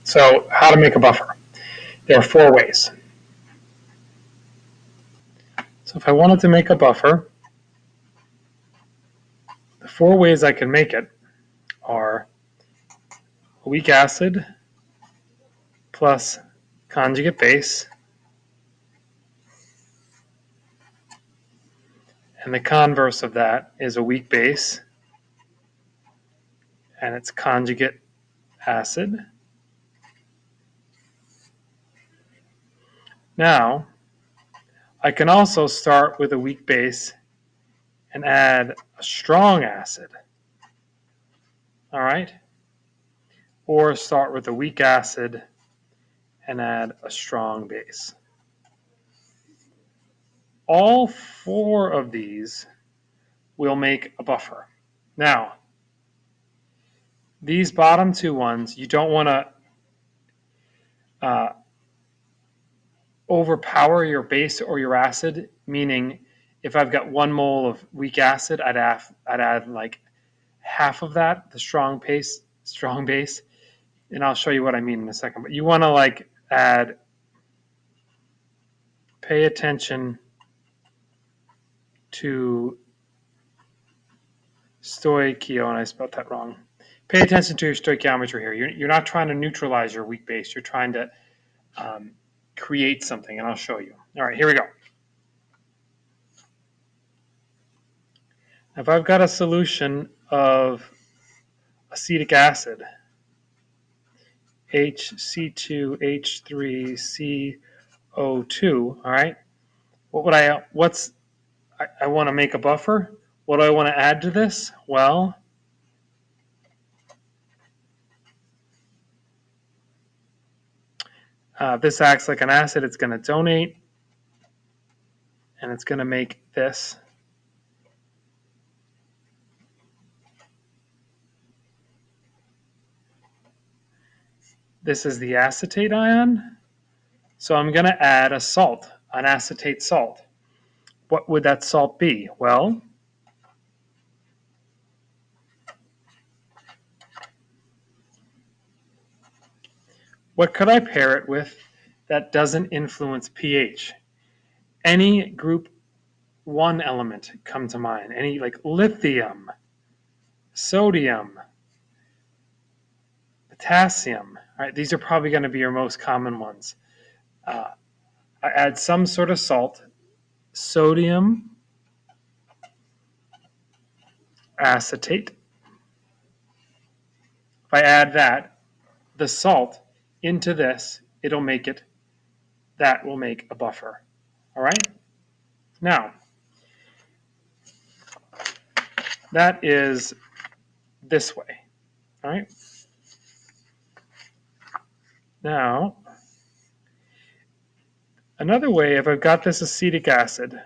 So how to make a buffer. There are 4 ways. So if I wanted to make a buffer, the 4 ways I can make it are weak acid plus conjugate base, and the converse of that is a weak base and its conjugate acid. Now, I can also start with a weak base and add a strong acid. All right? Or start with a weak acid and add a strong base. All 4 of these will make a buffer. Now, these bottom 2 ones, you don't want to overpower your base or your acid, meaning if I've got 1 mole of weak acid, I'd add like half of that, the strong base, and I'll show you what I mean in a second. But you want to like pay attention to stoichio, and I spelled that wrong. Pay attention to your stoichiometry here. You're not trying to neutralize your weak base. You're trying to create something, and I'll show you. All right, here we go. If I've got a solution of acetic acid, HC2H3CO2, all right, I want to make a buffer. What do I want to add to this? Well, this acts like an acid. It's going to donate, and it's going to make this. This is the acetate ion. So I'm going to add a salt, an acetate salt. What would that salt be? Well, what could I pair it with that doesn't influence pH? Any group 1 element come to mind? Any like lithium, sodium, potassium? All right, these are probably going to be your most common ones. I add some sort of salt, sodium acetate. If I add that, the salt, into this, it'll make it, that will make a buffer. All right? Now, that is this way. All right? Now, another way, if I've got this acetic acid,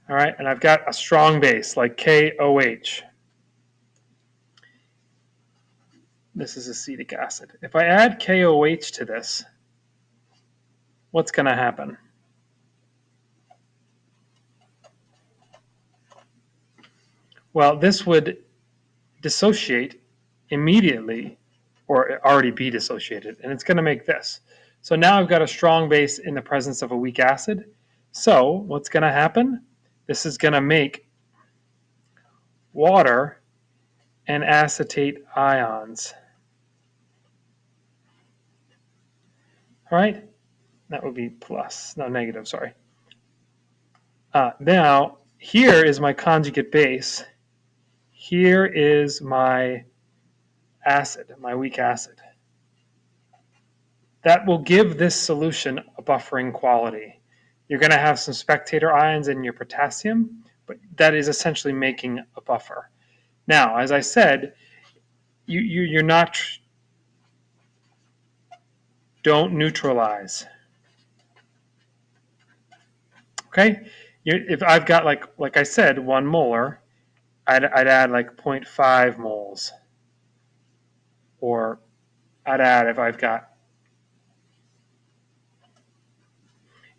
all right, and I've got a strong base like KOH. This is acetic acid. If I add KOH to this, what's going to happen? Well, this would dissociate immediately, or already be dissociated, and it's going to make this. So now I've got a strong base in the presence of a weak acid. So what's going to happen? This is going to make water and acetate ions. All right? That would be plus, no, negative, sorry. Now, here is my conjugate base. Here is my acid, my weak acid. That will give this solution a buffering quality. You're going to have some spectator ions in your potassium, but that is essentially making a buffer. Now, as I said, you're not, don't neutralize. Okay? If I've got, like I said, 1 molar, I'd add like 0.5 moles. Or I'd add, if I've got,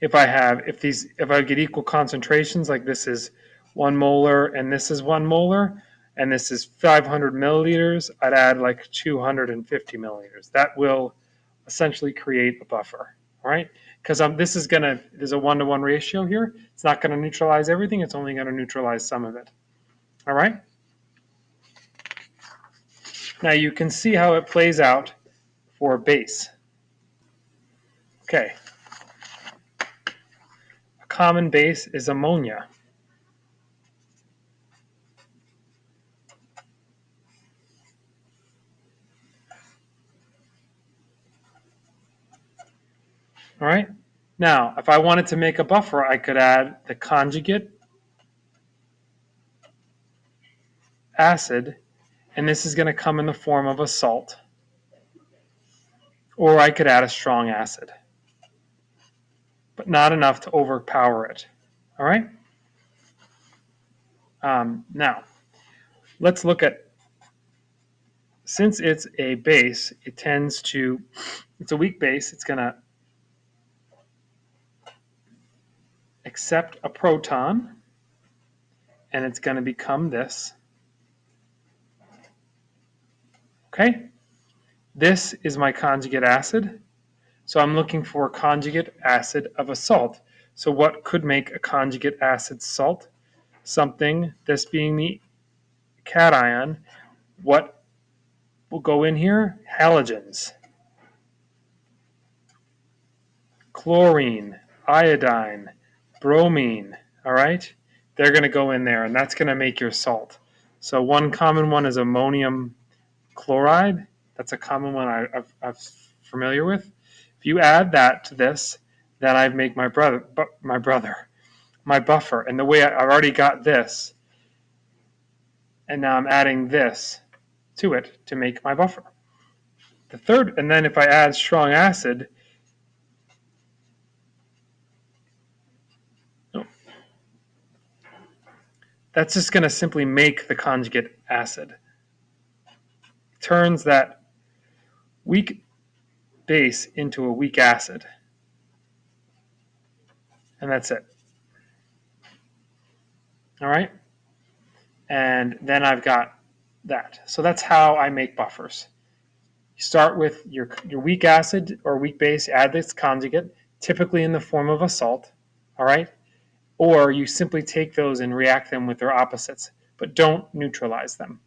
if I get equal concentrations, like this is 1 molar, and this is 1 molar, and this is 500 milliliters, I'd add like 250 milliliters. That will essentially create a buffer, all right? Because this is gonna, there's a 1-to-1 ratio here. It's not gonna neutralize everything, it's only gonna neutralize some of it, all right? Now you can see how it plays out for base. Okay. A common base is ammonia. All right. Now, if I wanted to make a buffer, I could add the conjugate acid, and this is going to come in the form of a salt. Or I could add a strong acid, but not enough to overpower it. All right. Now, let's look at, since it's a base, it tends to, it's a weak base, it's going to accept a proton, and it's going to become this. Okay. This is my conjugate acid. So I'm looking for a conjugate acid of a salt. So what could make a conjugate acid salt? Something, this being the cation, what will go in here? Halogens, chlorine, iodine, bromine, all right? They're going to go in there, and that's going to make your salt. So one common one is ammonium chloride. That's a common one I'm familiar with. If you add that to this, then I make my buffer. And the way I've already got this, and now I'm adding this to it to make my buffer. The third, and then if I add strong acid, that's just going to simply make the conjugate acid. It turns that weak base into a weak acid. And that's it. All right? And then I've got that. So that's how I make buffers. You start with your weak acid or weak base, add this conjugate, typically in the form of a salt, all right? Or you simply take those and react them with their opposites, but don't neutralize them.